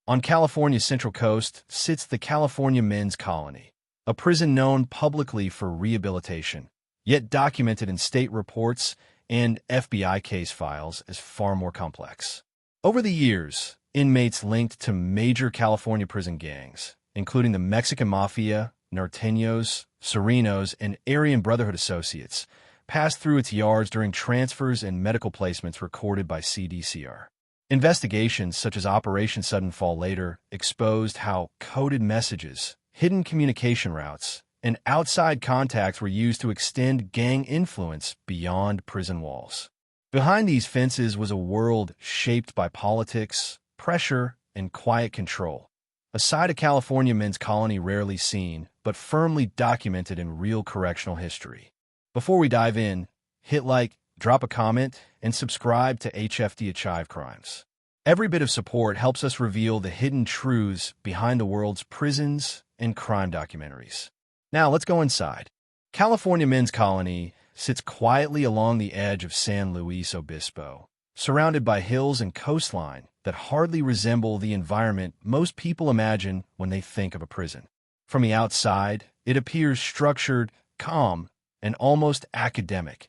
On California's Central Coast sits the California Men's Colony, a prison known publicly for rehabilitation, yet documented in state reports and FBI case files as far more complex. Over the years, inmates linked to major California prison gangs, including the Mexican Mafia, Norteños, Serenos, and Aryan Brotherhood Associates, passed through its yards during transfers and medical placements recorded by CDCR. Investigations such as Operation Sudden Fall later exposed how coded messages, hidden communication routes, and outside contacts were used to extend gang influence beyond prison walls. Behind these fences was a world shaped by politics, pressure, and quiet control, a side of California Men's Colony rarely seen, but firmly documented in real correctional history. Before we dive in, hit like, drop a comment, and subscribe to HFD Achieve Crimes. Every bit of support helps us reveal the hidden truths behind the world's prisons and crime documentaries. Now let's go inside. California Men's Colony sits quietly along the edge of San Luis Obispo, surrounded by hills and coastline that hardly resemble the environment most people imagine when they think of a prison. From the outside, it appears structured, calm, and almost academic,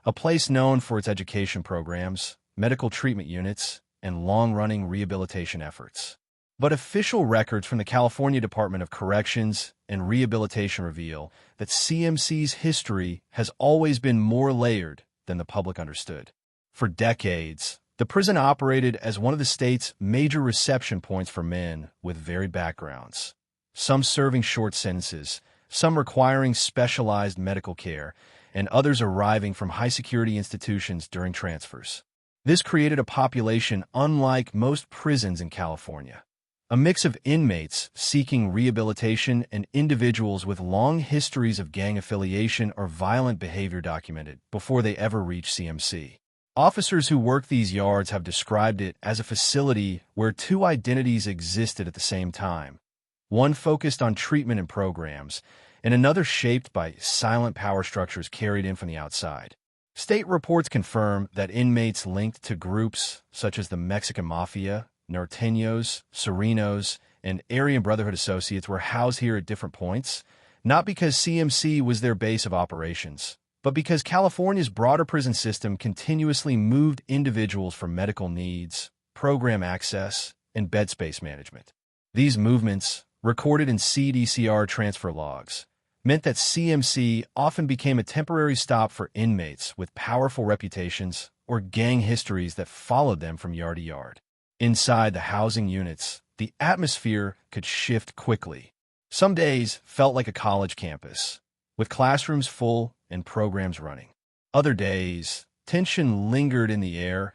a place known for its education programs, medical treatment units, and long-running rehabilitation efforts. But official records from the California Department of Corrections and Rehabilitation reveal that CMC's history has always been more layered than the public understood. For decades, the prison operated as one of the state's major reception points for men with varied backgrounds, some serving short sentences, some requiring specialized medical care, and others arriving from high-security institutions during transfers. This created a population unlike most prisons in California, a mix of inmates seeking rehabilitation and individuals with long histories of gang affiliation or violent behavior documented before they ever reach CMC. Officers who work these yards have described it as a facility where two identities existed at the same time, one focused on treatment and programs, and another shaped by silent power structures carried in from the outside. State reports confirm that inmates linked to groups such as the Mexican Mafia, Norteños, Serenos, and Aryan Brotherhood Associates were housed here at different points, not because CMC was their base of operations, but because California's broader prison system continuously moved individuals for medical needs, program access, and bed space management. These movements, recorded in CDCR transfer logs, meant that CMC often became a temporary stop for inmates with powerful reputations or gang histories that followed them from yard to yard. Inside the housing units, the atmosphere could shift quickly. Some days felt like a college campus, with classrooms full and programs running. Other days, tension lingered in the air,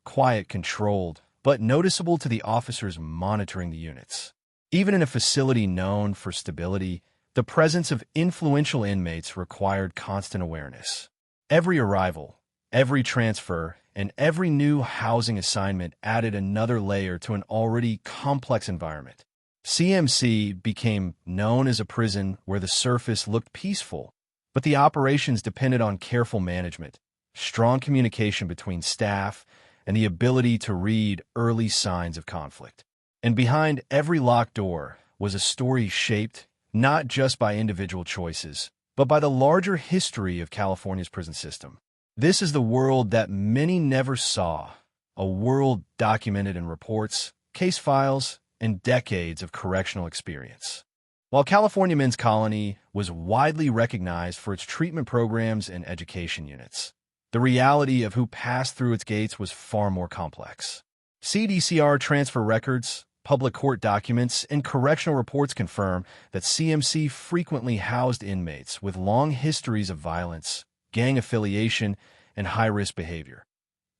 quiet, controlled, but noticeable to the officers monitoring the units. Even in a facility known for stability, the presence of influential inmates required constant awareness. Every arrival, every transfer, and every new housing assignment added another layer to an already complex environment. CMC became known as a prison where the surface looked peaceful, but the operations depended on careful management, strong communication between staff, and the ability to read early signs of conflict. And behind every locked door was a story shaped not just by individual choices, but by the larger history of California's prison system. This is the world that many never saw, a world documented in reports, case files, and decades of correctional experience. While California Men's Colony was widely recognized for its treatment programs and education units, the reality of who passed through its gates was far more complex. CDCR transfer records, public court documents, and correctional reports confirm that CMC frequently housed inmates with long histories of violence, gang affiliation, and high-risk behavior.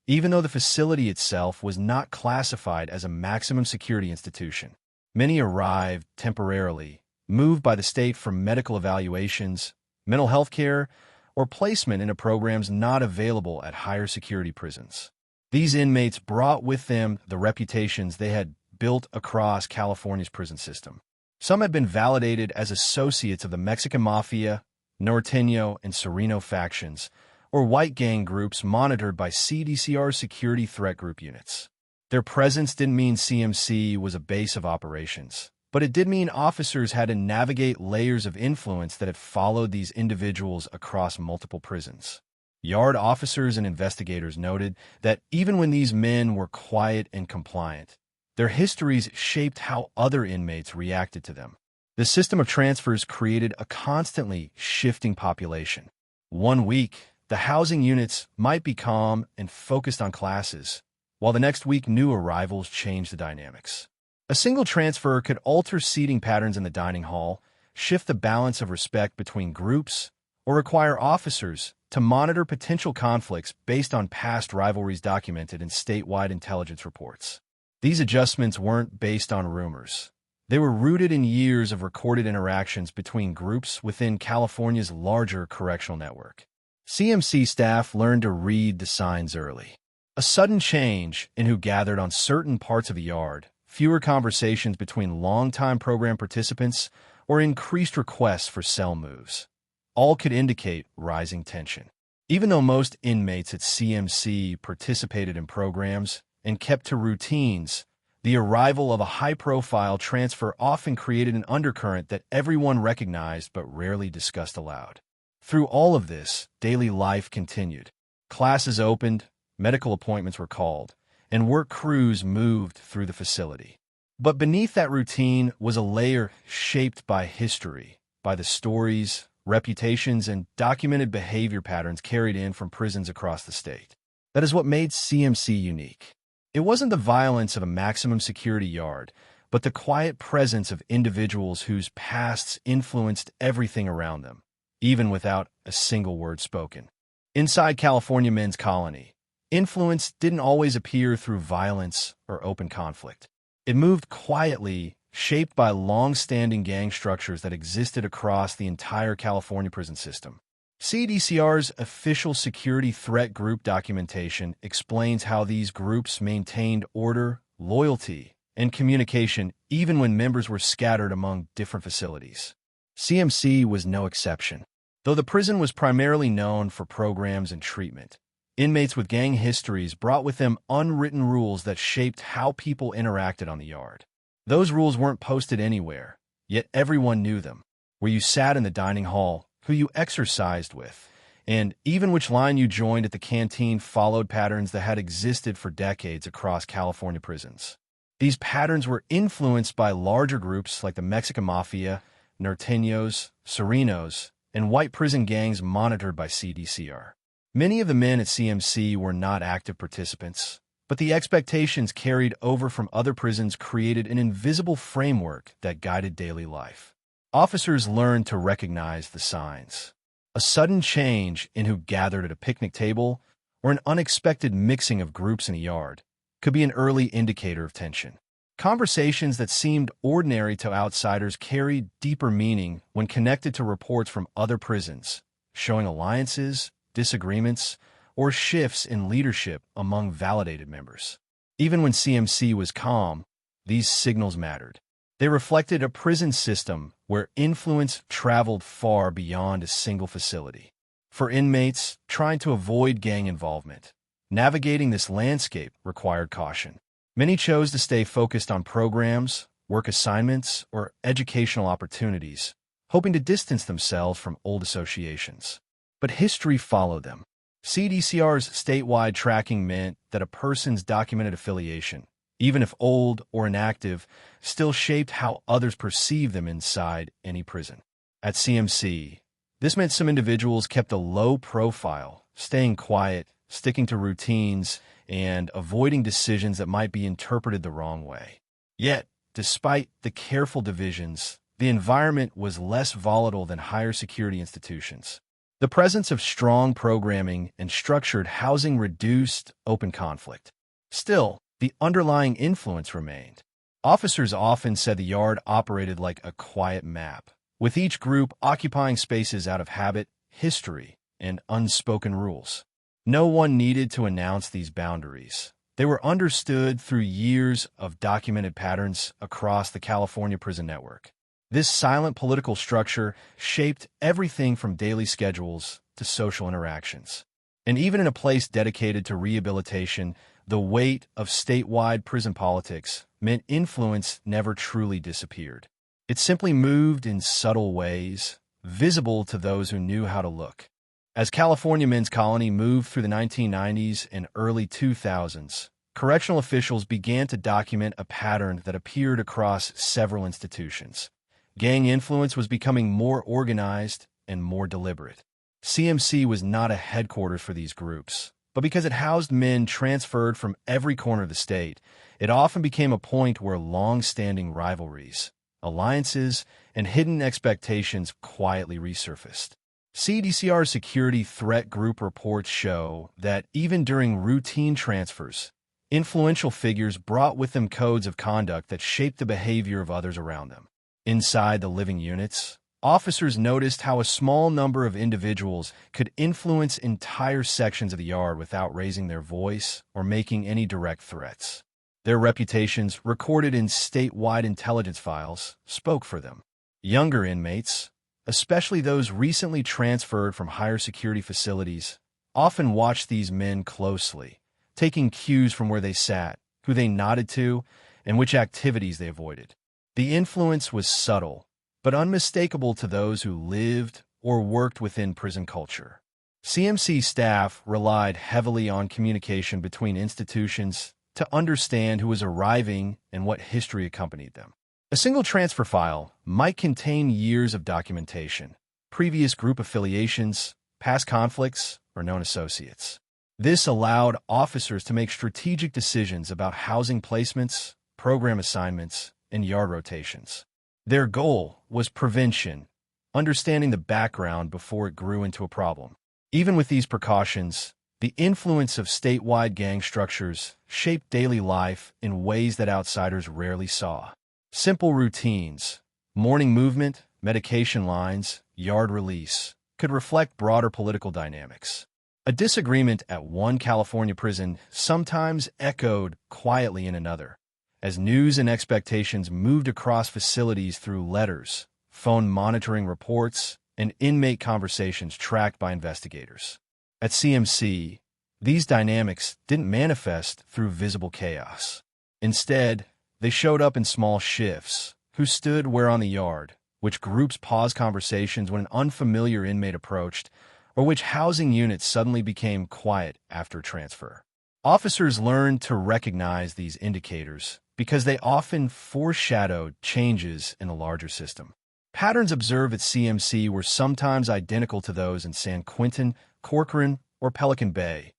Even though the facility itself was not classified as a maximum security institution, many arrived temporarily, moved by the state for medical evaluations, mental health care, or placement into programs not available at higher security prisons. These inmates brought with them the reputations they had built across California's prison system. Some had been validated as associates of the Mexican Mafia, Norteño, and Sereno factions, or white gang groups monitored by CDCR security threat group units. Their presence didn't mean CMC was a base of operations, but it did mean officers had to navigate layers of influence that had followed these individuals across multiple prisons. Yard officers and investigators noted that even when these men were quiet and compliant, their histories shaped how other inmates reacted to them. The system of transfers created a constantly shifting population. One week, the housing units might be calm and focused on classes, while the next week new arrivals changed the dynamics. A single transfer could alter seating patterns in the dining hall, shift the balance of respect between groups, or require officers to monitor potential conflicts based on past rivalries documented in statewide intelligence reports. These adjustments weren't based on rumors. They were rooted in years of recorded interactions between groups within California's larger correctional network. CMC staff learned to read the signs early. A sudden change in who gathered on certain parts of a yard, fewer conversations between longtime program participants, or increased requests for cell moves. All could indicate rising tension. Even though most inmates at CMC participated in programs and kept to routines, the arrival of a high-profile transfer often created an undercurrent that everyone recognized but rarely discussed aloud. Through all of this, daily life continued. Classes opened, medical appointments were called, and work crews moved through the facility. But beneath that routine was a layer shaped by history, by the stories, reputations, and documented behavior patterns carried in from prisons across the state. That is what made CMC unique. It wasn't the violence of a maximum security yard, but the quiet presence of individuals whose pasts influenced everything around them, even without a single word spoken. Inside California Men's Colony, influence didn't always appear through violence or open conflict. It moved quietly, shaped by long-standing gang structures that existed across the entire California prison system. CDCR's official security threat group documentation explains how these groups maintained order, loyalty, and communication even when members were scattered among different facilities. CMC was no exception. Though the prison was primarily known for programs and treatment, inmates with gang histories brought with them unwritten rules that shaped how people interacted on the yard. Those rules weren't posted anywhere, yet everyone knew them. Where you sat in the dining hall, who you exercised with, and even which line you joined at the canteen followed patterns that had existed for decades across California prisons. These patterns were influenced by larger groups like the Mexican Mafia, Norteños, Serenos, and white prison gangs monitored by CDCR. Many of the men at CMC were not active participants, but the expectations carried over from other prisons created an invisible framework that guided daily life. Officers learned to recognize the signs. A sudden change in who gathered at a picnic table or an unexpected mixing of groups in a yard could be an early indicator of tension. Conversations that seemed ordinary to outsiders carried deeper meaning when connected to reports from other prisons, showing alliances, disagreements, or shifts in leadership among validated members. Even when CMC was calm, these signals mattered. They reflected a prison system where influence traveled far beyond a single facility. For inmates trying to avoid gang involvement, navigating this landscape required caution. Many chose to stay focused on programs, work assignments, or educational opportunities, hoping to distance themselves from old associations. But history followed them. CDCR's statewide tracking meant that a person's documented affiliation, even if old or inactive, still shaped how others perceived them inside any prison. At CMC, this meant some individuals kept a low profile, staying quiet, sticking to routines, and avoiding decisions that might be interpreted the wrong way. Yet, despite the careful divisions, the environment was less volatile than higher security institutions. The presence of strong programming and structured housing reduced open conflict. Still, the underlying influence remained. Officers often said the yard operated like a quiet map, with each group occupying spaces out of habit, history, and unspoken rules. No one needed to announce these boundaries. They were understood through years of documented patterns across the California prison network. This silent political structure shaped everything from daily schedules to social interactions. And even in a place dedicated to rehabilitation, The weight of statewide prison politics meant influence never truly disappeared. It simply moved in subtle ways, visible to those who knew how to look. As California Men's Colony moved through the 1990s and early 2000s, correctional officials began to document a pattern that appeared across several institutions. Gang influence was becoming more organized and more deliberate. CMC was not a headquarters for these groups, but because it housed men transferred from every corner of the state, it often became a point where long-standing rivalries, alliances, and hidden expectations quietly resurfaced. CDCR security threat group reports show that even during routine transfers, influential figures brought with them codes of conduct that shaped the behavior of others around them. Inside the living units, officers noticed how a small number of individuals could influence entire sections of the yard without raising their voice or making any direct threats. Their reputations, recorded in statewide intelligence files, spoke for them. Younger inmates, especially those recently transferred from higher security facilities, often watched these men closely, taking cues from where they sat, who they nodded to, and which activities they avoided. The influence was subtle, but unmistakable to those who lived or worked within prison culture. CMC staff relied heavily on communication between institutions to understand who was arriving and what history accompanied them. A single transfer file might contain years of documentation, previous group affiliations, past conflicts, or known associates. This allowed officers to make strategic decisions about housing placements, program assignments, and yard rotations. Their goal was prevention, understanding the background before it grew into a problem. Even with these precautions, the influence of statewide gang structures shaped daily life in ways that outsiders rarely saw. Simple routines, morning movement, medication lines, yard release, could reflect broader political dynamics. A disagreement at one California prison sometimes echoed quietly in another, as news and expectations moved across facilities through letters, phone monitoring reports, and inmate conversations tracked by investigators. At CMC, these dynamics didn't manifest through visible chaos. Instead, they showed up in small shifts: who stood where on the yard, which groups paused conversations when an unfamiliar inmate approached, or which housing units suddenly became quiet after transfer. Officers learned to recognize these indicators because they often foreshadowed changes in the larger system. Patterns observed at CMC were sometimes identical to those in San Quentin, Corcoran, or Pelican Bay,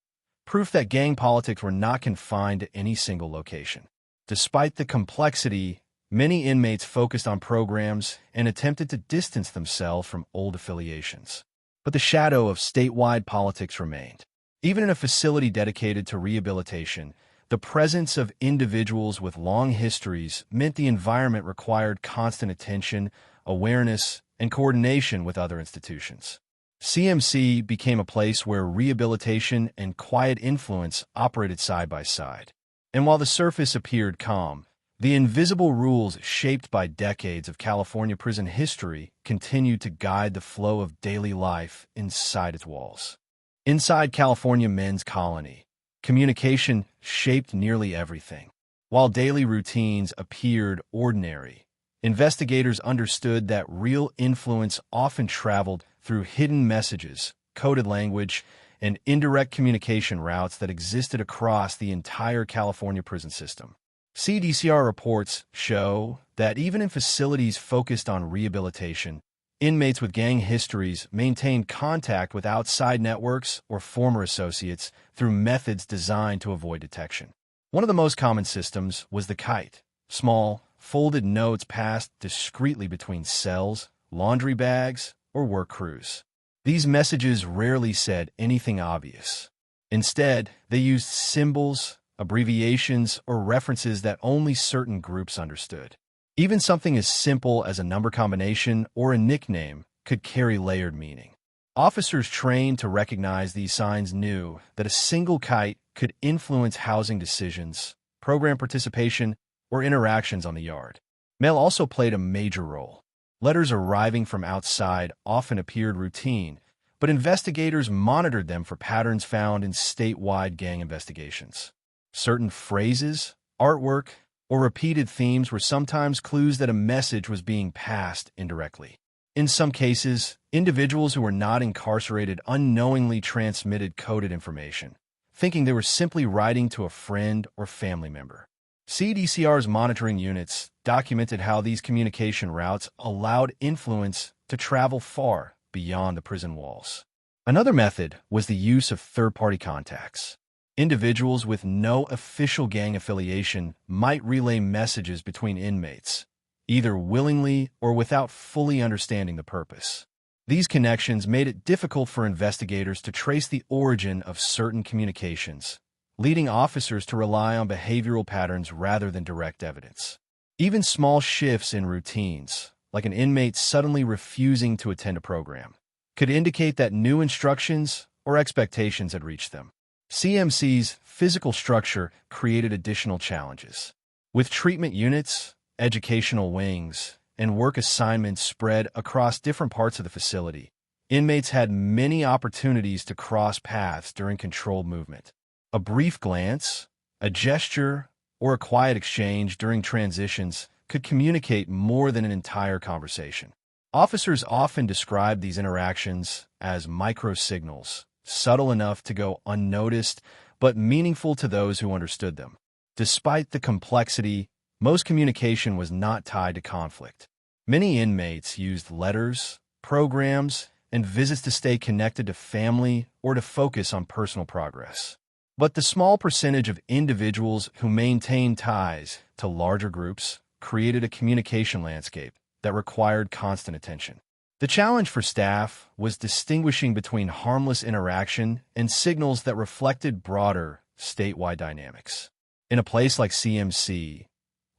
proof that gang politics were not confined to any single location. Despite the complexity, many inmates focused on programs and attempted to distance themselves from old affiliations. But the shadow of statewide politics remained. Even in a facility dedicated to rehabilitation, the presence of individuals with long histories meant the environment required constant attention, awareness, and coordination with other institutions. CMC became a place where rehabilitation and quiet influence operated side by side. And while the surface appeared calm, the invisible rules shaped by decades of California prison history continued to guide the flow of daily life inside its walls. Inside California Men's Colony, communication shaped nearly everything. While daily routines appeared ordinary, investigators understood that real influence often traveled through hidden messages, coded language, and indirect communication routes that existed across the entire California prison system. CDCR reports show that even in facilities focused on rehabilitation, inmates with gang histories maintained contact with outside networks or former associates through methods designed to avoid detection. One of the most common systems was the kite: small, folded notes passed discreetly between cells, laundry bags, or work crews. These messages rarely said anything obvious. Instead, they used symbols, abbreviations, or references that only certain groups understood. Even something as simple as a number combination or a nickname could carry layered meaning. Officers trained to recognize these signs knew that a single kite could influence housing decisions, program participation, or interactions on the yard. Mail also played a major role. Letters arriving from outside often appeared routine, but investigators monitored them for patterns found in statewide gang investigations. Certain phrases, artwork, or repeated themes were sometimes clues that a message was being passed indirectly. In some cases, individuals who were not incarcerated unknowingly transmitted coded information, thinking they were simply writing to a friend or family member. CDCR's monitoring units documented how these communication routes allowed influence to travel far beyond the prison walls. Another method was the use of third-party contacts. Individuals with no official gang affiliation might relay messages between inmates, either willingly or without fully understanding the purpose. These connections made it difficult for investigators to trace the origin of certain communications, leading officers to rely on behavioral patterns rather than direct evidence. Even small shifts in routines, like an inmate suddenly refusing to attend a program, could indicate that new instructions or expectations had reached them. CMC's physical structure created additional challenges. With treatment units, educational wings, and work assignments spread across different parts of the facility, inmates had many opportunities to cross paths during controlled movement. A brief glance, a gesture, or a quiet exchange during transitions could communicate more than an entire conversation. Officers often describe these interactions as micro-signals, subtle enough to go unnoticed, but meaningful to those who understood them. Despite the complexity, most communication was not tied to conflict. Many inmates used letters, programs, and visits to stay connected to family or to focus on personal progress. But the small percentage of individuals who maintained ties to larger groups created a communication landscape that required constant attention. The challenge for staff was distinguishing between harmless interaction and signals that reflected broader, statewide dynamics. In a place like CMC,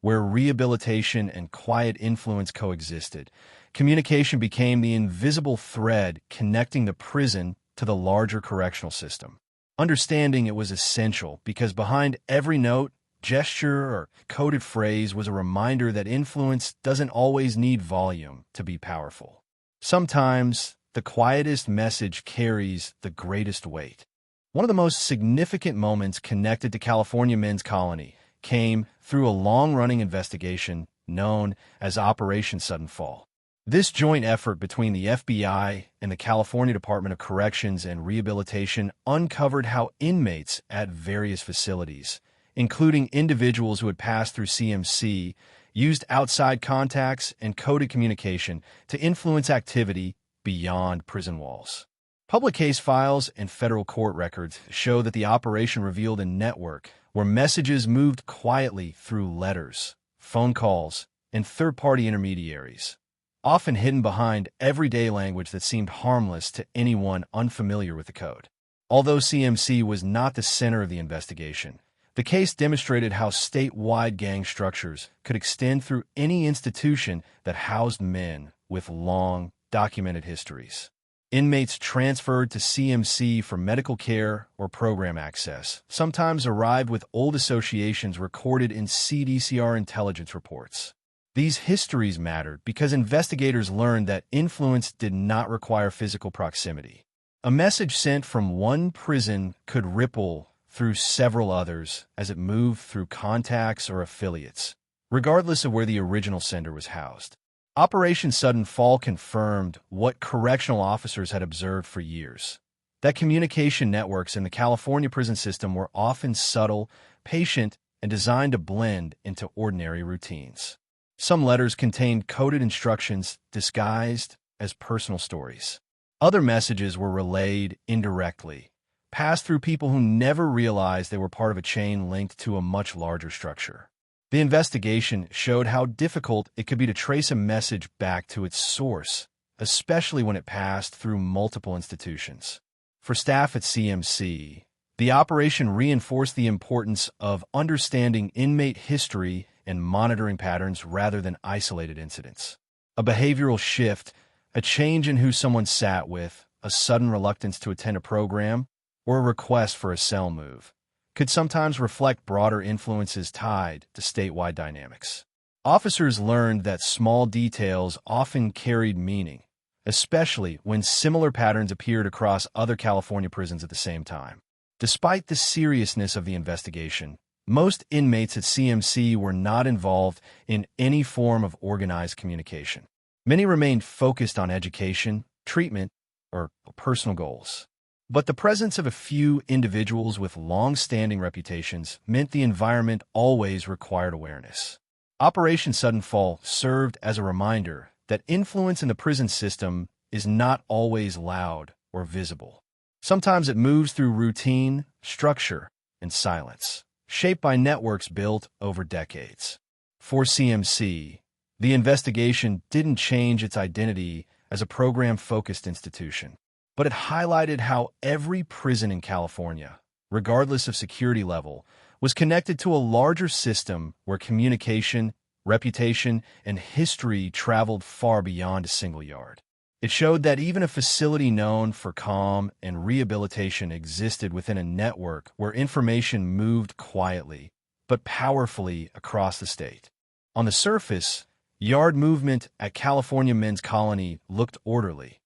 where rehabilitation and quiet influence coexisted, communication became the invisible thread connecting the prison to the larger correctional system. Understanding it was essential because behind every note, gesture, or coded phrase was a reminder that influence doesn't always need volume to be powerful. Sometimes, the quietest message carries the greatest weight. One of the most significant moments connected to California Men's Colony came through a long-running investigation known as Operation Sudden Fall. This joint effort between the FBI and the California Department of Corrections and Rehabilitation uncovered how inmates at various facilities, including individuals who had passed through CMC, used outside contacts and coded communication to influence activity beyond prison walls. Public case files and federal court records show that the operation revealed a network where messages moved quietly through letters, phone calls, and third-party intermediaries, often hidden behind everyday language that seemed harmless to anyone unfamiliar with the code. Although CMC was not the center of the investigation, the case demonstrated how statewide gang structures could extend through any institution that housed men with long, documented histories. Inmates transferred to CMC for medical care or program access sometimes arrived with old associations recorded in CDCR intelligence reports. These histories mattered because investigators learned that influence did not require physical proximity. A message sent from one prison could ripple through several others as it moved through contacts or affiliates, regardless of where the original sender was housed. Operation Sudden Fall confirmed what correctional officers had observed for years, that communication networks in the California prison system were often subtle, patient, and designed to blend into ordinary routines. Some letters contained coded instructions disguised as personal stories. Other messages were relayed indirectly, passed through people who never realized they were part of a chain linked to a much larger structure. The investigation showed how difficult it could be to trace a message back to its source, especially when it passed through multiple institutions. For staff at CMC, the operation reinforced the importance of understanding inmate history and monitoring patterns rather than isolated incidents. A behavioral shift, a change in who someone sat with, a sudden reluctance to attend a program, or a request for a cell move, could sometimes reflect broader influences tied to statewide dynamics. Officers learned that small details often carried meaning, especially when similar patterns appeared across other California prisons at the same time. Despite the seriousness of the investigation, Most inmates at CMC were not involved in any form of organized communication. Many remained focused on education, treatment, or personal goals. But the presence of a few individuals with long-standing reputations meant the environment always required awareness. Operation Sudden Fall served as a reminder that influence in the prison system is not always loud or visible. Sometimes it moves through routine, structure, and silence, shaped by networks built over decades. For CMC, the investigation didn't change its identity as a program-focused institution, but it highlighted how every prison in California, regardless of security level, was connected to a larger system where communication, reputation, and history traveled far beyond a single yard. It showed that even a facility known for calm and rehabilitation existed within a network where information moved quietly but powerfully across the state. On the surface, yard movement at California Men's Colony looked orderly.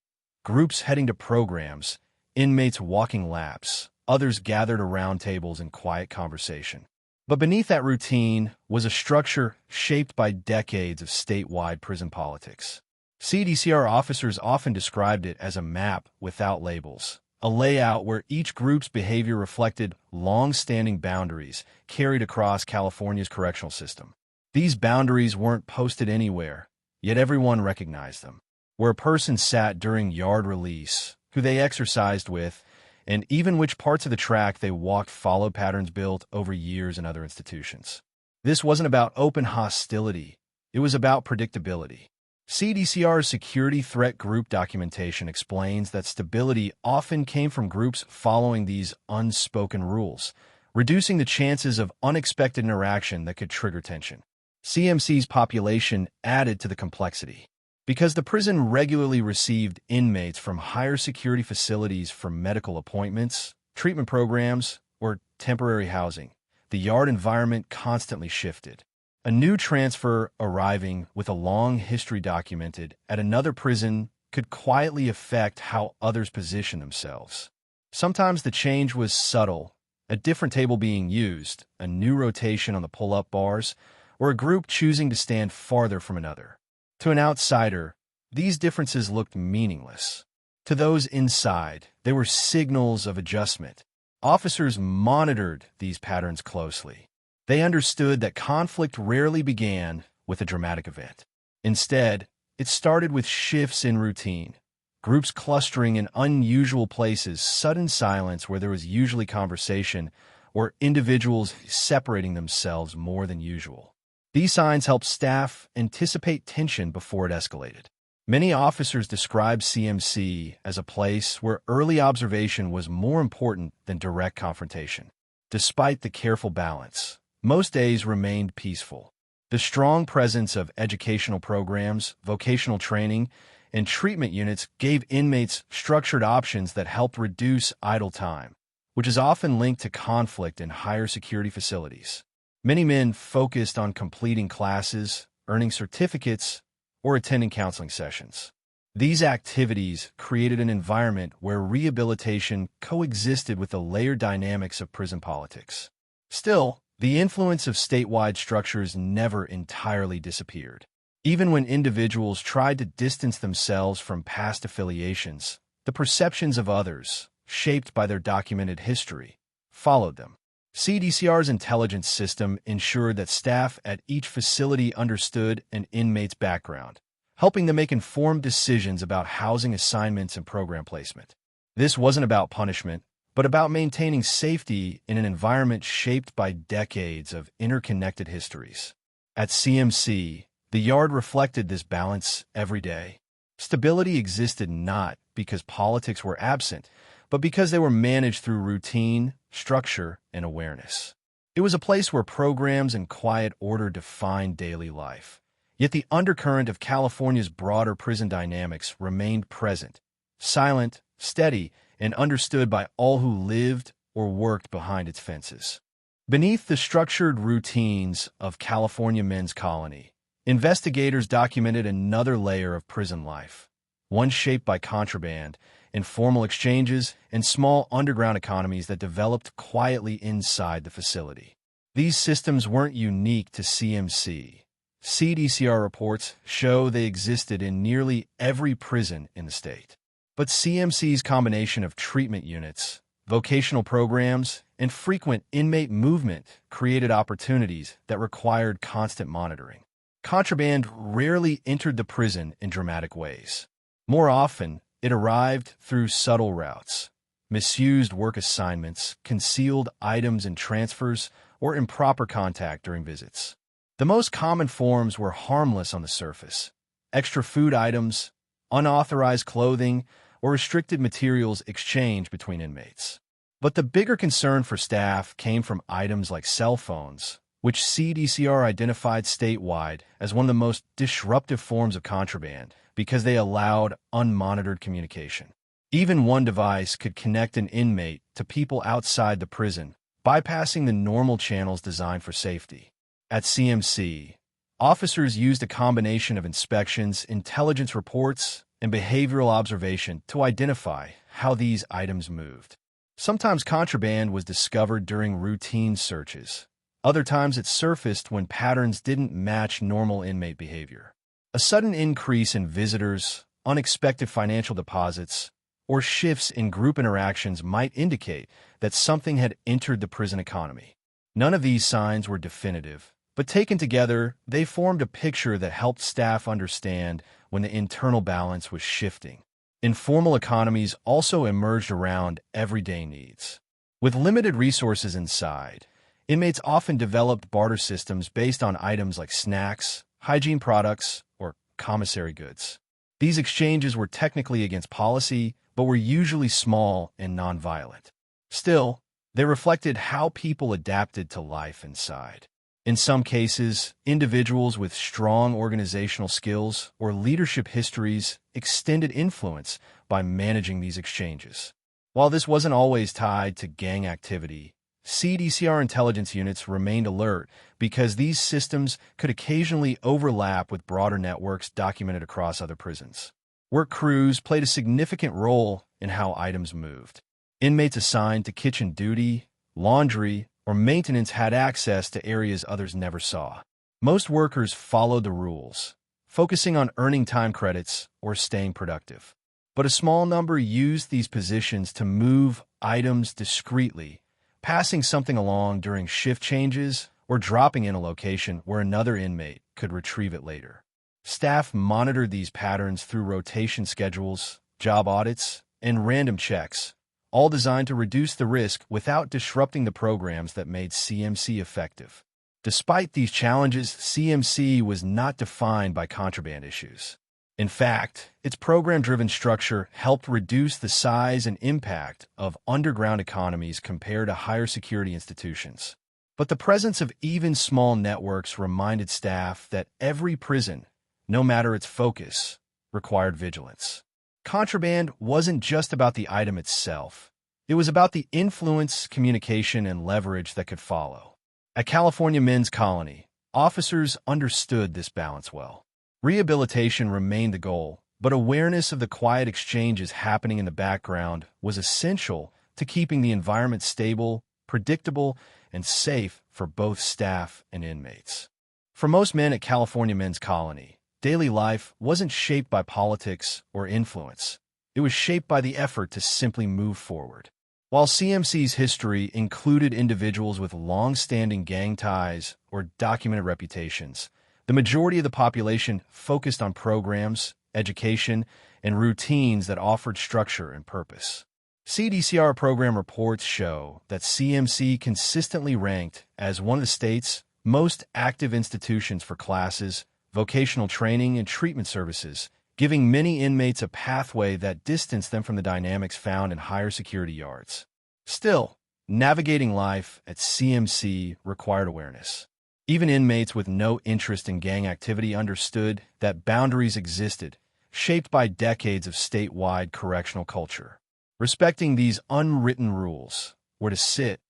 Groups heading to programs, inmates walking laps, others gathered around tables in quiet conversation. But beneath that routine was a structure shaped by decades of statewide prison politics. CDCR officers often described it as a map without labels, a layout where each group's behavior reflected long-standing boundaries carried across California's correctional system. These boundaries weren't posted anywhere, yet everyone recognized them. Where a person sat during yard release, who they exercised with, and even which parts of the track they walked followed patterns built over years in other institutions. This wasn't about open hostility, it was about predictability. CDCR's Security Threat Group documentation explains that stability often came from groups following these unspoken rules, reducing the chances of unexpected interaction that could trigger tension. CMC's population added to the complexity. Because the prison regularly received inmates from higher security facilities for medical appointments, treatment programs, or temporary housing, the yard environment constantly shifted. A new transfer arriving with a long history documented at another prison could quietly affect how others position themselves. Sometimes the change was subtle, a different table being used, a new rotation on the pull-up bars, or a group choosing to stand farther from another. To an outsider, these differences looked meaningless. To those inside, they were signals of adjustment. Officers monitored these patterns closely. They understood that conflict rarely began with a dramatic event. Instead, it started with shifts in routine, groups clustering in unusual places, sudden silence where there was usually conversation, or individuals separating themselves more than usual. These signs helped staff anticipate tension before it escalated. Many officers described CMC as a place where early observation was more important than direct confrontation. Despite the careful balance, most days remained peaceful. The strong presence of educational programs, vocational training, and treatment units gave inmates structured options that helped reduce idle time, which is often linked to conflict in higher security facilities. Many men focused on completing classes, earning certificates, or attending counseling sessions. These activities created an environment where rehabilitation coexisted with the layered dynamics of prison politics. Still, the influence of statewide structures never entirely disappeared. Even when individuals tried to distance themselves from past affiliations, the perceptions of others, shaped by their documented history, followed them. CDCR's intelligence system ensured that staff at each facility understood an inmate's background, helping them make informed decisions about housing assignments and program placement. This wasn't about punishment, but about maintaining safety in an environment shaped by decades of interconnected histories. At CMC, the yard reflected this balance every day. Stability existed not because politics were absent, but because they were managed through routine, structure, and awareness. It was a place where programs and quiet order defined daily life. Yet the undercurrent of California's broader prison dynamics remained present, silent, steady, and understood by all who lived or worked behind its fences. Beneath the structured routines of California Men's Colony, investigators documented another layer of prison life, one shaped by contraband, informal exchanges, and small underground economies that developed quietly inside the facility. These systems weren't unique to CMC. CDCR reports show they existed in nearly every prison in the state. But CMC's combination of treatment units, vocational programs, and frequent inmate movement created opportunities that required constant monitoring. Contraband rarely entered the prison in dramatic ways. More often, it arrived through subtle routes, misused work assignments, concealed items and transfers, or improper contact during visits. The most common forms were harmless on the surface: extra food items, unauthorized clothing, or restricted materials exchanged between inmates. But the bigger concern for staff came from items like cell phones, which CDCR identified statewide as one of the most disruptive forms of contraband because they allowed unmonitored communication. Even one device could connect an inmate to people outside the prison, bypassing the normal channels designed for safety. At CMC, officers used a combination of inspections, intelligence reports, and behavioral observation to identify how these items moved. Sometimes contraband was discovered during routine searches. Other times it surfaced when patterns didn't match normal inmate behavior. A sudden increase in visitors, unexpected financial deposits, or shifts in group interactions might indicate that something had entered the prison economy. None of these signs were definitive, but taken together, they formed a picture that helped staff understand when the internal balance was shifting. Informal economies also emerged around everyday needs. With limited resources inside, inmates often developed barter systems based on items like snacks, hygiene products, or commissary goods. These exchanges were technically against policy, but were usually small and nonviolent. Still, they reflected how people adapted to life inside. In some cases, individuals with strong organizational skills or leadership histories extended influence by managing these exchanges. While this wasn't always tied to gang activity, CDCR intelligence units remained alert because these systems could occasionally overlap with broader networks documented across other prisons. Work crews played a significant role in how items moved. Inmates assigned to kitchen duty, laundry, or maintenance had access to areas others never saw. Most workers followed the rules, focusing on earning time credits or staying productive. But a small number used these positions to move items discreetly, passing something along during shift changes or dropping in a location where another inmate could retrieve it later. Staff monitored these patterns through rotation schedules, job audits, and random checks, all designed to reduce the risk without disrupting the programs that made CMC effective. Despite these challenges, CMC was not defined by contraband issues. In fact, its program-driven structure helped reduce the size and impact of underground economies compared to higher security institutions. But the presence of even small networks reminded staff that every prison, no matter its focus, required vigilance. Contraband wasn't just about the item itself. It was about the influence, communication, and leverage that could follow. At California Men's Colony, officers understood this balance well. Rehabilitation remained the goal, but awareness of the quiet exchanges happening in the background was essential to keeping the environment stable, predictable, and safe for both staff and inmates. For most men at California Men's Colony, daily life wasn't shaped by politics or influence. It was shaped by the effort to simply move forward. While CMC's history included individuals with long-standing gang ties or documented reputations, the majority of the population focused on programs, education, and routines that offered structure and purpose. CDCR program reports show that CMC consistently ranked as one of the state's most active institutions for classes, vocational training, and treatment services, giving many inmates a pathway that distanced them from the dynamics found in higher security yards. Still, navigating life at CMC required awareness. Even inmates with no interest in gang activity understood that boundaries existed, shaped by decades of statewide correctional culture. Respecting these unwritten rules, where to sit,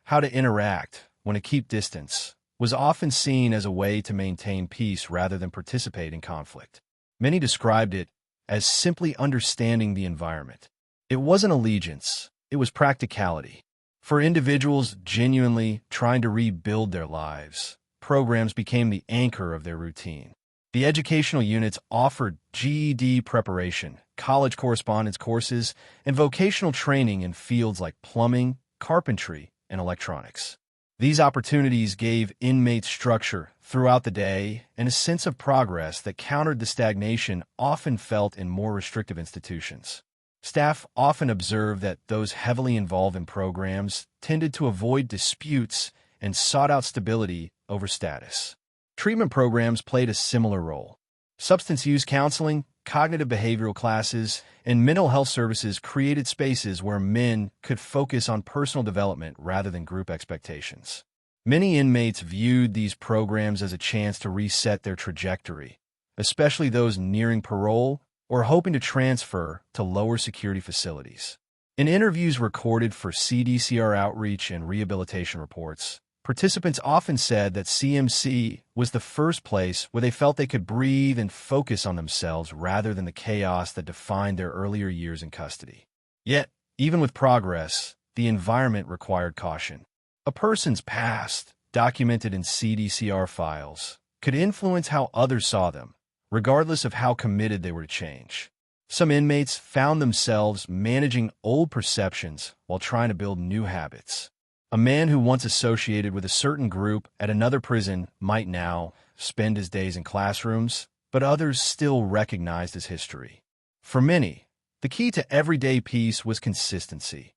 how to interact, when to keep distance, was often seen as a way to maintain peace rather than participate in conflict. Many described it as simply understanding the environment. It wasn't allegiance, it was practicality. For individuals genuinely trying to rebuild their lives, programs became the anchor of their routine. The educational units offered GED preparation, college correspondence courses, and vocational training in fields like plumbing, carpentry, and electronics. These opportunities gave inmates structure throughout the day and a sense of progress that countered the stagnation often felt in more restrictive institutions. Staff often observed that those heavily involved in programs tended to avoid disputes and sought out stability over status. Treatment programs played a similar role. Substance use counseling, cognitive behavioral classes, and mental health services created spaces where men could focus on personal development rather than group expectations. Many inmates viewed these programs as a chance to reset their trajectory, especially those nearing parole or hoping to transfer to lower security facilities. In interviews recorded for CDCR outreach and rehabilitation reports, participants often said that CMC was the first place where they felt they could breathe and focus on themselves rather than the chaos that defined their earlier years in custody. Yet, even with progress, the environment required caution. A person's past, documented in CDCR files, could influence how others saw them, regardless of how committed they were to change. Some inmates found themselves managing old perceptions while trying to build new habits. A man who once associated with a certain group at another prison might now spend his days in classrooms, but others still recognized his history. For many, the key to everyday peace was consistency,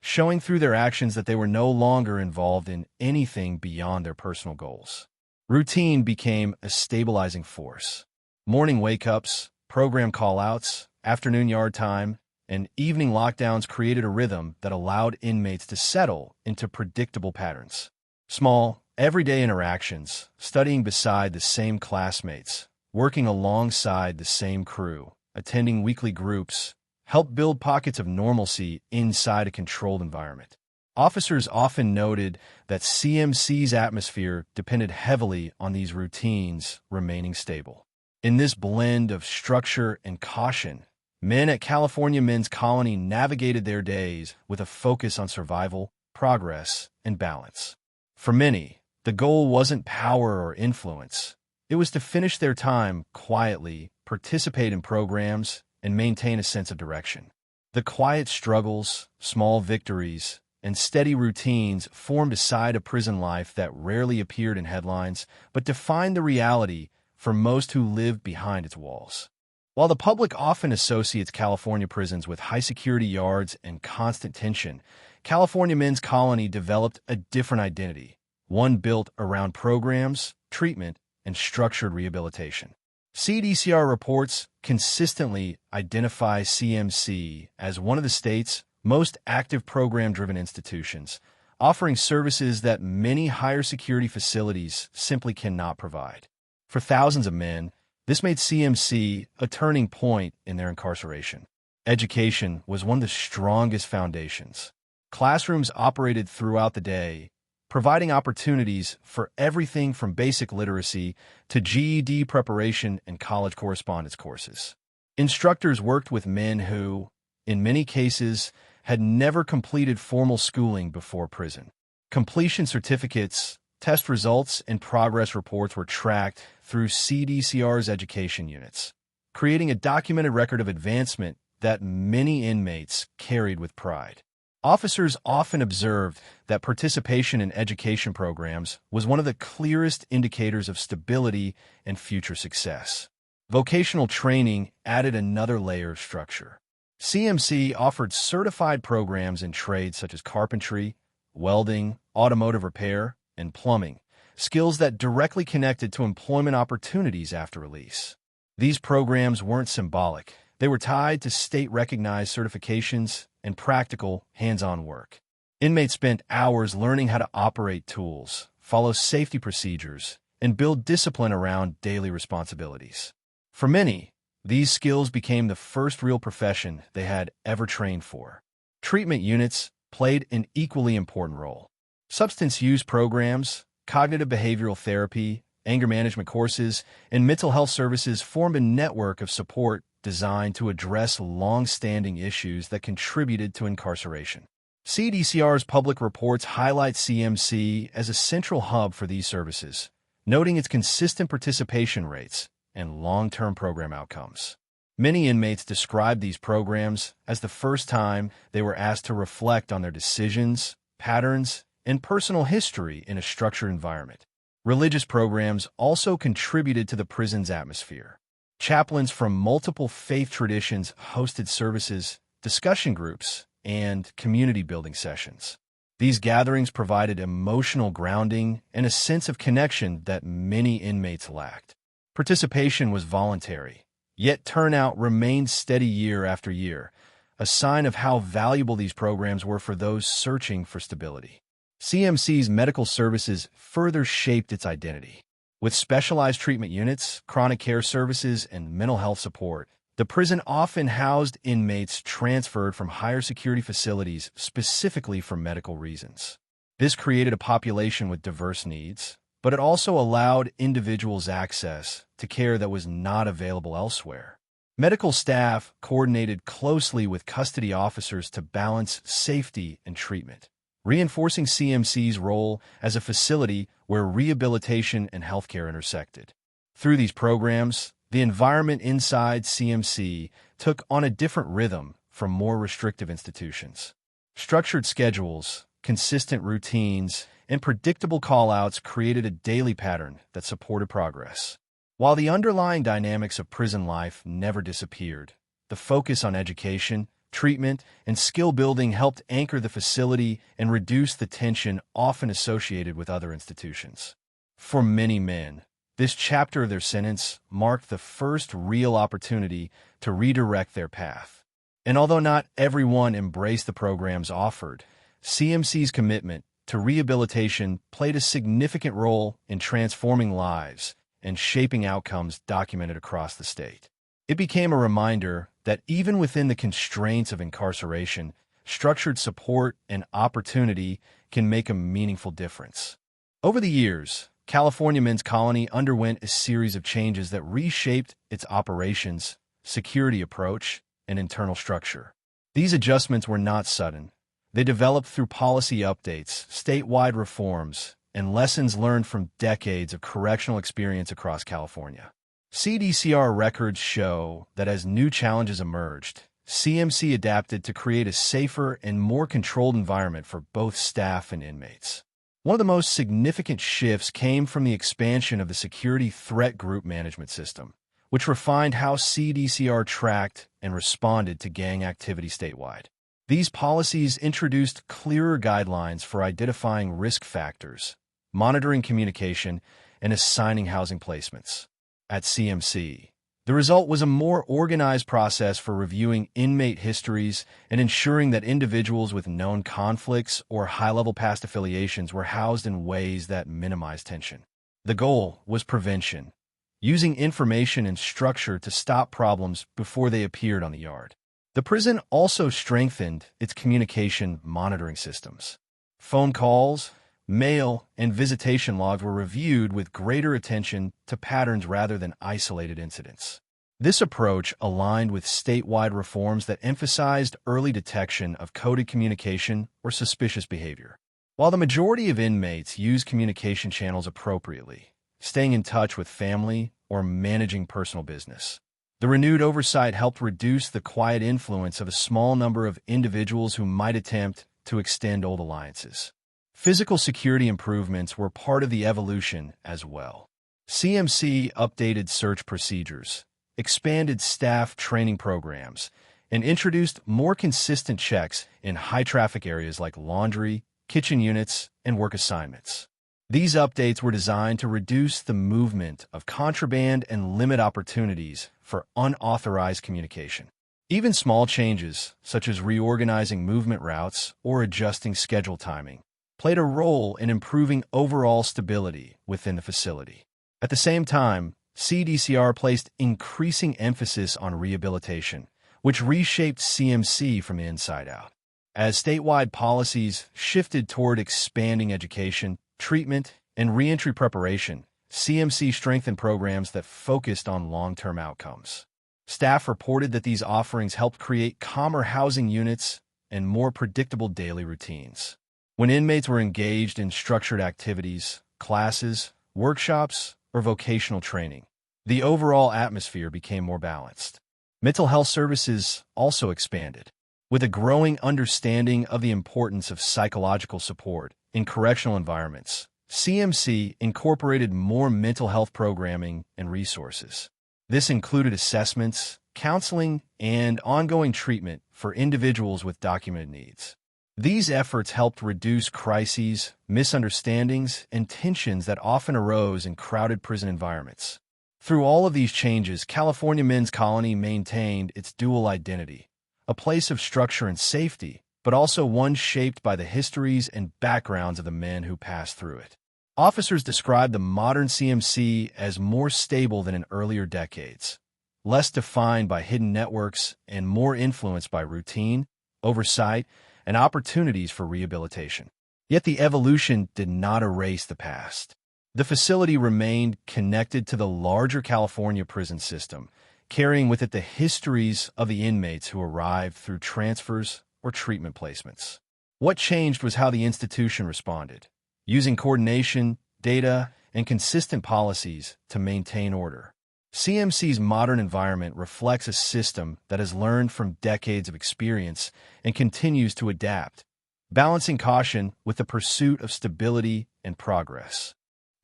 showing through their actions that they were no longer involved in anything beyond their personal goals. Routine became a stabilizing force. Morning wake-ups, program call-outs, afternoon yard time, and evening lockdowns created a rhythm that allowed inmates to settle into predictable patterns. Small, everyday interactions, studying beside the same classmates, working alongside the same crew, attending weekly groups, helped build pockets of normalcy inside a controlled environment. Officers often noted that CMC's atmosphere depended heavily on these routines remaining stable. In this blend of structure and caution, men at California Men's Colony navigated their days with a focus on survival, progress, and balance. For many, the goal wasn't power or influence. It was to finish their time quietly, participate in programs, and maintain a sense of direction. The quiet struggles, small victories, and steady routines formed a side of prison life that rarely appeared in headlines, but defined the reality for most who lived behind its walls. While the public often associates California prisons with high-security yards and constant tension, California Men's Colony developed a different identity, one built around programs, treatment, and structured rehabilitation. CDCR reports consistently identify CMC as one of the state's most active program-driven institutions, offering services that many higher-security facilities simply cannot provide. For thousands of men, this made CMC a turning point in their incarceration. Education was one of the strongest foundations. Classrooms operated throughout the day, providing opportunities for everything from basic literacy to GED preparation and college correspondence courses. Instructors worked with men who, in many cases, had never completed formal schooling before prison. Completion certificates, test results, and progress reports were tracked through CDCR's education units, creating a documented record of advancement that many inmates carried with pride. Officers often observed that participation in education programs was one of the clearest indicators of stability and future success. Vocational training added another layer of structure. CMC offered certified programs in trades such as carpentry, welding, automotive repair, and plumbing, skills that directly connected to employment opportunities after release. These programs weren't symbolic. They were tied to state-recognized certifications and practical, hands-on work. Inmates spent hours learning how to operate tools, follow safety procedures, and build discipline around daily responsibilities. For many, these skills became the first real profession they had ever trained for. Treatment units played an equally important role. Substance use programs, cognitive behavioral therapy, anger management courses, and mental health services formed a network of support designed to address long-standing issues that contributed to incarceration. CDCR's public reports highlight CMC as a central hub for these services, noting its consistent participation rates and long-term program outcomes. Many inmates describe these programs as the first time they were asked to reflect on their decisions, patterns, and personal history in a structured environment. Religious programs also contributed to the prison's atmosphere. Chaplains from multiple faith traditions hosted services, discussion groups, and community-building sessions. These gatherings provided emotional grounding and a sense of connection that many inmates lacked. Participation was voluntary, yet turnout remained steady year after year, a sign of how valuable these programs were for those searching for stability. CMC's medical services further shaped its identity. With specialized treatment units, chronic care services, and mental health support, the prison often housed inmates transferred from higher security facilities specifically for medical reasons. This created a population with diverse needs, but it also allowed individuals access to care that was not available elsewhere. Medical staff coordinated closely with custody officers to balance safety and treatment, reinforcing CMC's role as a facility where rehabilitation and healthcare intersected. Through these programs, the environment inside CMC took on a different rhythm from more restrictive institutions. Structured schedules, consistent routines, and predictable call-outs created a daily pattern that supported progress. While the underlying dynamics of prison life never disappeared, the focus on education, treatment, and skill building helped anchor the facility and reduce the tension often associated with other institutions. For many men, this chapter of their sentence marked the first real opportunity to redirect their path. And although not everyone embraced the programs offered, CMC's commitment to rehabilitation played a significant role in transforming lives and shaping outcomes documented across the state. It became a reminder that even within the constraints of incarceration, structured support and opportunity can make a meaningful difference. Over the years, California Men's Colony underwent a series of changes that reshaped its operations, security approach, and internal structure. These adjustments were not sudden. They developed through policy updates, statewide reforms, and lessons learned from decades of correctional experience across California. CDCR records show that as new challenges emerged, CMC adapted to create a safer and more controlled environment for both staff and inmates. One of the most significant shifts came from the expansion of the Security Threat Group Management System, which refined how CDCR tracked and responded to gang activity statewide. These policies introduced clearer guidelines for identifying risk factors, monitoring communication, and assigning housing placements. At CMC, the result was a more organized process for reviewing inmate histories and ensuring that individuals with known conflicts or high-level past affiliations were housed in ways that minimized tension. The goal was prevention, using information and structure to stop problems before they appeared on the yard. The prison also strengthened its communication monitoring systems. Phone calls, mail, and visitation logs were reviewed with greater attention to patterns rather than isolated incidents. This approach aligned with statewide reforms that emphasized early detection of coded communication or suspicious behavior. While the majority of inmates use communication channels appropriately, staying in touch with family or managing personal business, the renewed oversight helped reduce the quiet influence of a small number of individuals who might attempt to extend old alliances. Physical security improvements were part of the evolution as well. CMC updated search procedures, expanded staff training programs, and introduced more consistent checks in high-traffic areas like laundry, kitchen units, and work assignments. These updates were designed to reduce the movement of contraband and limit opportunities for unauthorized communication. Even small changes, such as reorganizing movement routes or adjusting schedule timing, played a role in improving overall stability within the facility. At the same time, CDCR placed increasing emphasis on rehabilitation, which reshaped CMC from the inside out. As statewide policies shifted toward expanding education, treatment, and reentry preparation, CMC strengthened programs that focused on long-term outcomes. Staff reported that these offerings helped create calmer housing units, and more predictable daily routines. When inmates were engaged in structured activities, classes, workshops, or vocational training, the overall atmosphere became more balanced. Mental health services also expanded, with a growing understanding of the importance of psychological support in correctional environments. CMC incorporated more mental health programming and resources. This included assessments, counseling, and ongoing treatment for individuals with documented needs. These efforts helped reduce crises, misunderstandings, and tensions that often arose in crowded prison environments. Through all of these changes, California Men's Colony maintained its dual identity, a place of structure and safety, but also one shaped by the histories and backgrounds of the men who passed through it. Officers described the modern CMC as more stable than in earlier decades, less defined by hidden networks and more influenced by routine, oversight, and opportunities for rehabilitation. Yet the evolution did not erase the past. The facility remained connected to the larger California prison system, carrying with it the histories of the inmates who arrived through transfers or treatment placements. What changed was how the institution responded, using coordination, data, and consistent policies to maintain order. CMC's modern environment reflects a system that has learned from decades of experience and continues to adapt, balancing caution with the pursuit of stability and progress.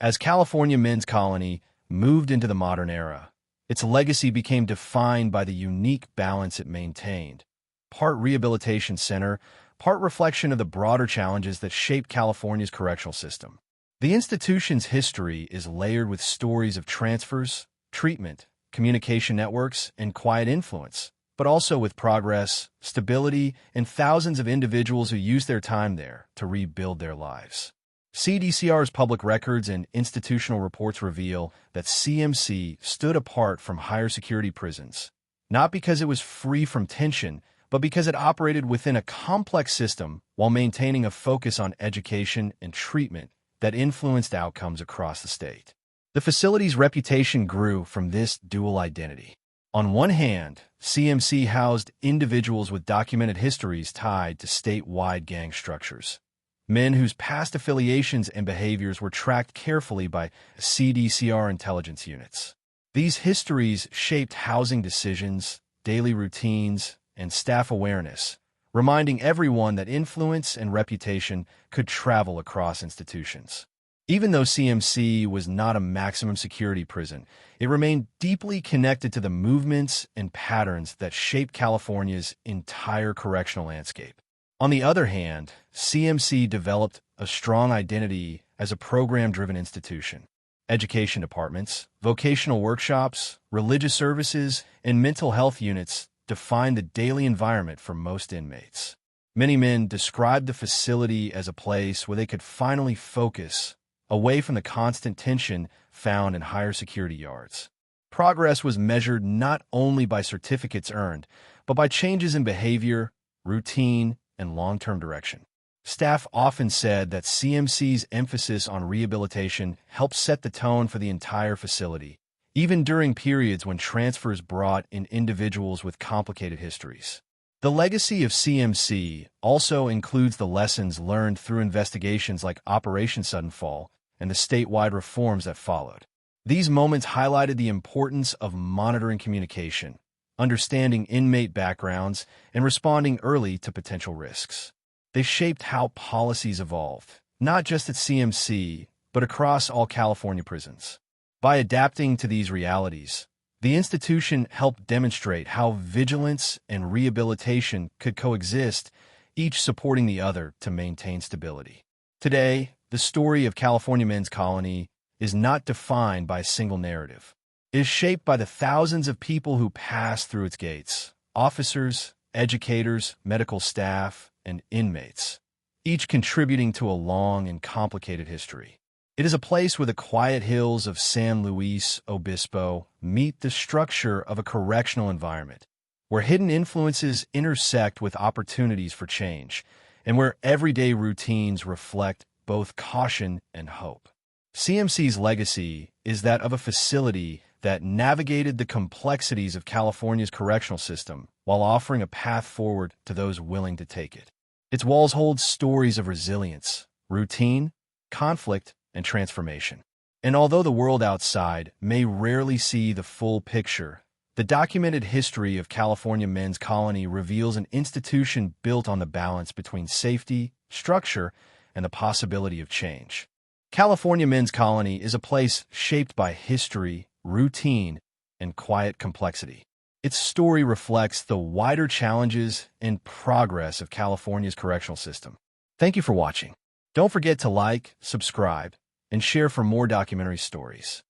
As California Men's Colony moved into the modern era, its legacy became defined by the unique balance it maintained, part rehabilitation center, part reflection of the broader challenges that shaped California's correctional system. The institution's history is layered with stories of transfers, treatment, communication networks, and quiet influence, but also with progress, stability, and thousands of individuals who use their time there to rebuild their lives. CDCR's public records and institutional reports reveal that CMC stood apart from higher security prisons, not because it was free from tension, but because it operated within a complex system while maintaining a focus on education and treatment that influenced outcomes across the state. The facility's reputation grew from this dual identity. On one hand, CMC housed individuals with documented histories tied to statewide gang structures, men whose past affiliations and behaviors were tracked carefully by CDCR intelligence units. These histories shaped housing decisions, daily routines, and staff awareness, reminding everyone that influence and reputation could travel across institutions. Even though CMC was not a maximum security prison, it remained deeply connected to the movements and patterns that shaped California's entire correctional landscape. On the other hand, CMC developed a strong identity as a program-driven institution. Education departments, vocational workshops, religious services, and mental health units defined the daily environment for most inmates. Many men described the facility as a place where they could finally focus, away from the constant tension found in higher security yards. Progress was measured not only by certificates earned, but by changes in behavior, routine, and long-term direction. Staff often said that CMC's emphasis on rehabilitation helped set the tone for the entire facility, even during periods when transfers brought in individuals with complicated histories. The legacy of CMC also includes the lessons learned through investigations like Operation Sudden Fall and the statewide reforms that followed. These moments highlighted the importance of monitoring communication, understanding inmate backgrounds, and responding early to potential risks. They shaped how policies evolved, not just at CMC, but across all California prisons. By adapting to these realities, the institution helped demonstrate how vigilance and rehabilitation could coexist, each supporting the other to maintain stability. Today, the story of California Men's Colony is not defined by a single narrative. It is shaped by the thousands of people who pass through its gates: officers, educators, medical staff, and inmates, each contributing to a long and complicated history. It is a place where the quiet hills of San Luis Obispo meet the structure of a correctional environment, where hidden influences intersect with opportunities for change, and where everyday routines reflect both caution and hope. CMC's legacy is that of a facility that navigated the complexities of California's correctional system while offering a path forward to those willing to take it. Its walls hold stories of resilience, routine, conflict, and transformation. And although the world outside may rarely see the full picture, the documented history of California Men's Colony reveals an institution built on the balance between safety, structure, and the possibility of change. California Men's Colony is a place shaped by history, routine, and quiet complexity. Its story reflects the wider challenges and progress of California's correctional system. Thank you for watching. Don't forget to like, subscribe, and share for more documentary stories.